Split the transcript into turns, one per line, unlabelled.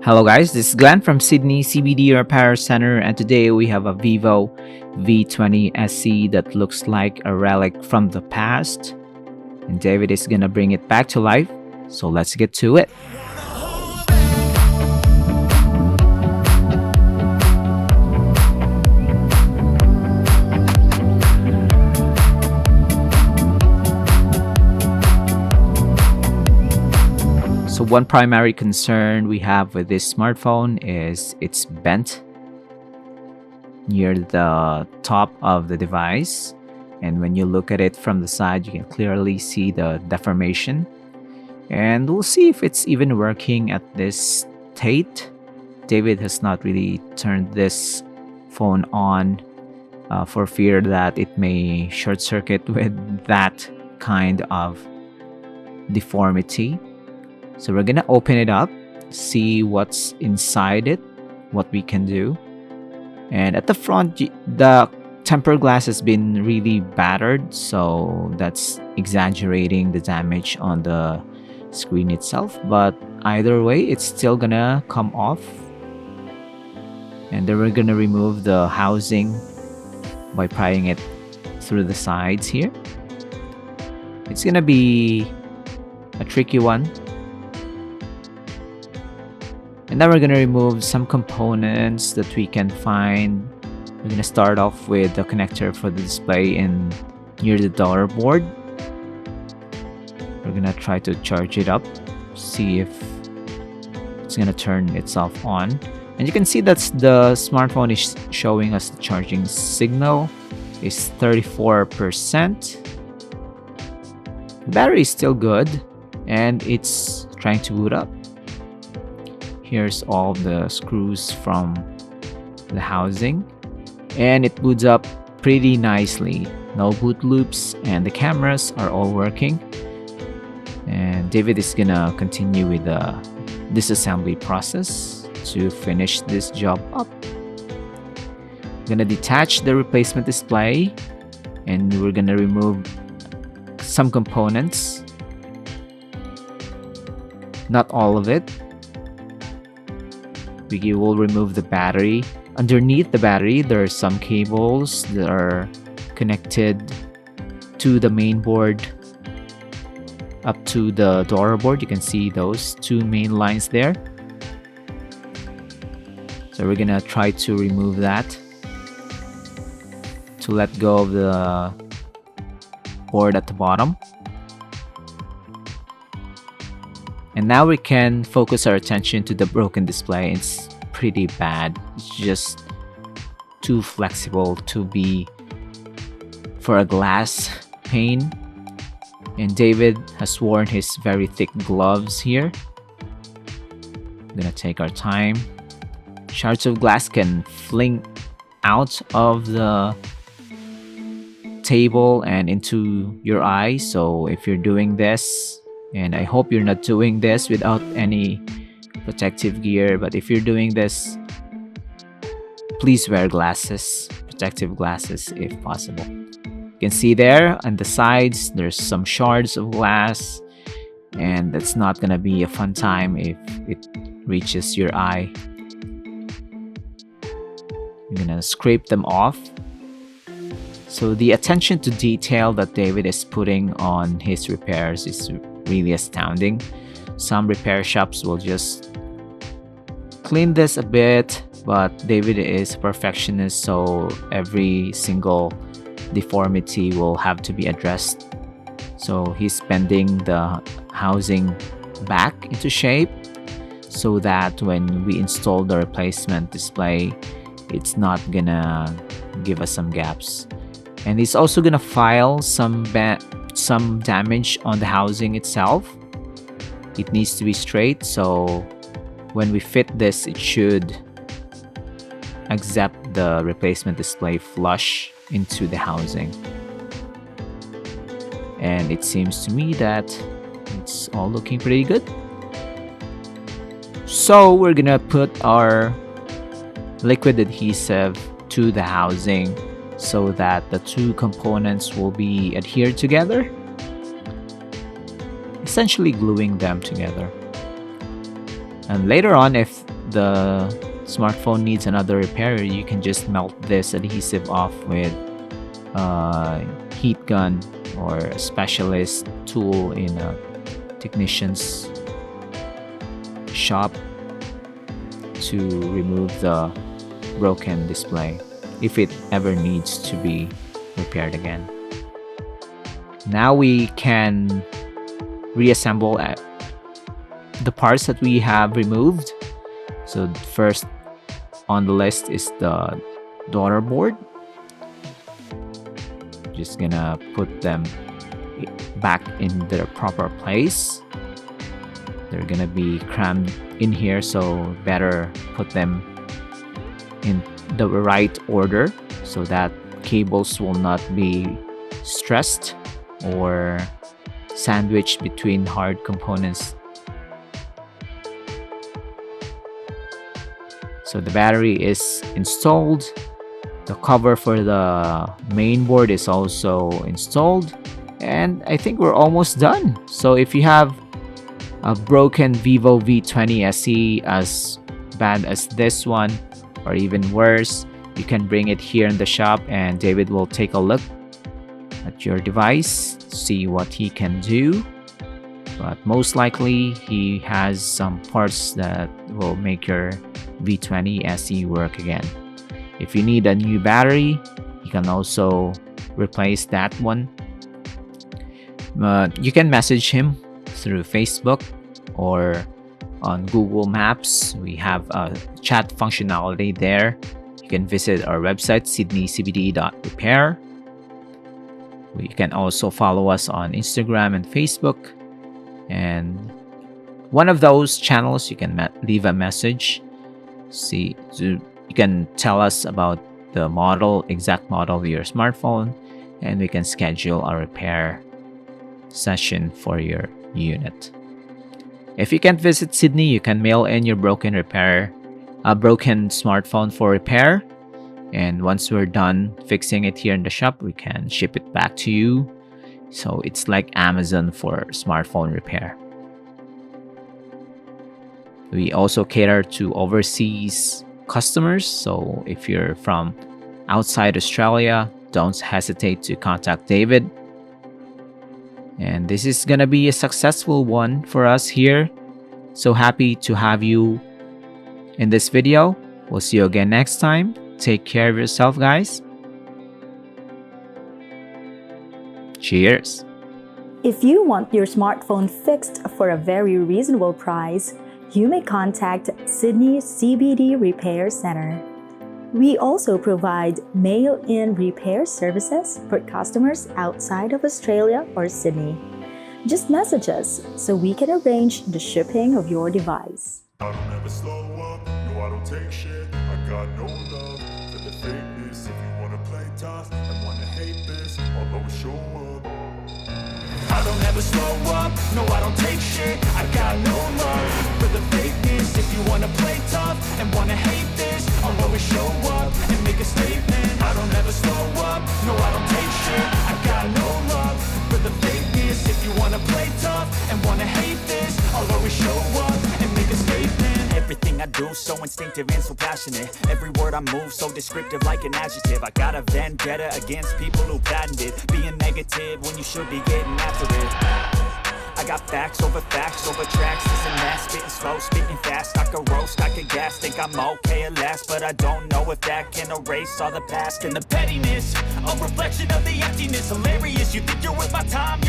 Hello guys, this is Glenn from Sydney CBD Repair Center, and today we have a Vivo V20 SE that looks like a relic from the past, and David is gonna bring it back to life, so let's get to it. So one primary concern we have with this smartphone is it's bent near the top of the device, and when you look at it from the side you can clearly see the deformation, and we'll see if it's even working at this state. David has not really turned this phone on for fear that it may short circuit with that kind of deformity. So we're gonna open it up, see what's inside it, what we can do. And at the front, the tempered glass has been really battered, so that's exaggerating the damage on the screen itself. But either way, it's still gonna come off. And then we're gonna remove the housing by prying it through the sides here. It's gonna be a tricky one. And now we're going to remove some components that we can find. We're going to start off with the connector for the display near the daughter board. We're going to try to charge it up, see if it's going to turn itself on. And you can see that the smartphone is showing us the charging signal is 34%. The battery is still good and it's trying to boot up. Here's all the screws from the housing, and it boots up pretty nicely. No boot loops, and the cameras are all working. And David is gonna continue with the disassembly process to finish this job up. I'm gonna detach the replacement display, and we're gonna remove some components. Not all of it. We will remove the battery. Underneath the battery, there are some cables that are connected to the main board up to the daughter board. You can see those two main lines there. So we're gonna try to remove that to let go of the board at the bottom. And now we can focus our attention to the broken display. It's pretty bad. It's just too flexible to be for a glass pane. And David has worn his very thick gloves here. I'm gonna take our time. Shards of glass can fling out of the table and into your eye. So if you're doing this, and I hope you're not doing this without any protective gear, but if you're doing this, please wear glasses, protective glasses if possible. You can see there on the sides, there's some shards of glass, and that's not gonna be a fun time if it reaches your eye. You're gonna scrape them off. So the attention to detail that David is putting on his repairs is really astounding. Some repair shops will just clean this a bit, but David is a perfectionist, so every single deformity will have to be addressed. So he's bending the housing back into shape so that when we install the replacement display, it's not gonna give us some gaps. And he's also gonna file some damage on the housing itself. It needs to be straight, so when we fit this, it should accept the replacement display flush into the housing. And it seems to me that it's all looking pretty good. So we're gonna put our liquid adhesive to the housing so that the two components will be adhered together, essentially gluing them together. And later on, if the smartphone needs another repair, you can just melt this adhesive off with a heat gun or a specialist tool in a technician's shop to remove the broken display if it ever needs to be repaired again. Now we can reassemble the parts that we have removed. So first on the list is the daughter board. Just gonna put them back in their proper place. They're gonna be crammed in here, so better put them in the right order so that cables will not be stressed or sandwiched between hard components. So the battery is installed. The cover for the main board is also installed, and I think we're almost done. So if you have a broken Vivo V20 SE as bad as this one or even worse, you can bring it here in the shop and David will take a look at your device, see what he can do. But most likely he has some parts that will make your V20 SE work again. If you need a new battery, you can also replace that one. You can message him through Facebook or on Google Maps. We have a chat functionality there. You can visit our website, sydneycbd.repair. You can also follow us on Instagram and Facebook. And one of those channels, you can leave a message. You can tell us about the exact model of your smartphone, and we can schedule a repair session for your unit. If you can't visit Sydney, you can mail in your broken smartphone for repair. And once we're done fixing it here in the shop, we can ship it back to you. So it's like Amazon for smartphone repair. We also cater to overseas customers. So if you're from outside Australia, don't hesitate to contact David. And this is gonna be a successful one for us here. So happy to have you in this video. We'll see you again next time. Take care of yourself, guys. Cheers.
If you want your smartphone fixed for a very reasonable price, you may contact Sydney CBD Repair Center. We also provide mail-in repair services for customers outside of Australia or Sydney. Just message us so we can arrange the shipping of your device.
I don't ever slow up, no I don't take shit. I got no love for the fakeness. If you wanna play tough and wanna hate this, I'll always show up. I don't ever slow up, no I don't take shit. I got no love for the fakeness. If you wanna play tough and wanna hate this, I'll always show up and make a statement. I don't ever slow up, no I don't take shit. I got no love for the fakeness. If you wanna play tough and wanna hate this, I'll always show up and make a statement. Everything I do so instinctive and so passionate. Every word I move so descriptive like an adjective. I got a vendetta against people who patented being negative when you should be getting after it. I got facts over tracks, this and that. Spitting slow, spitting fast, I could roast, I could gas. Think I'm okay at last, but I don't know if that can erase all the past. And the pettiness, a reflection of the emptiness. Hilarious, you think you're worth my time,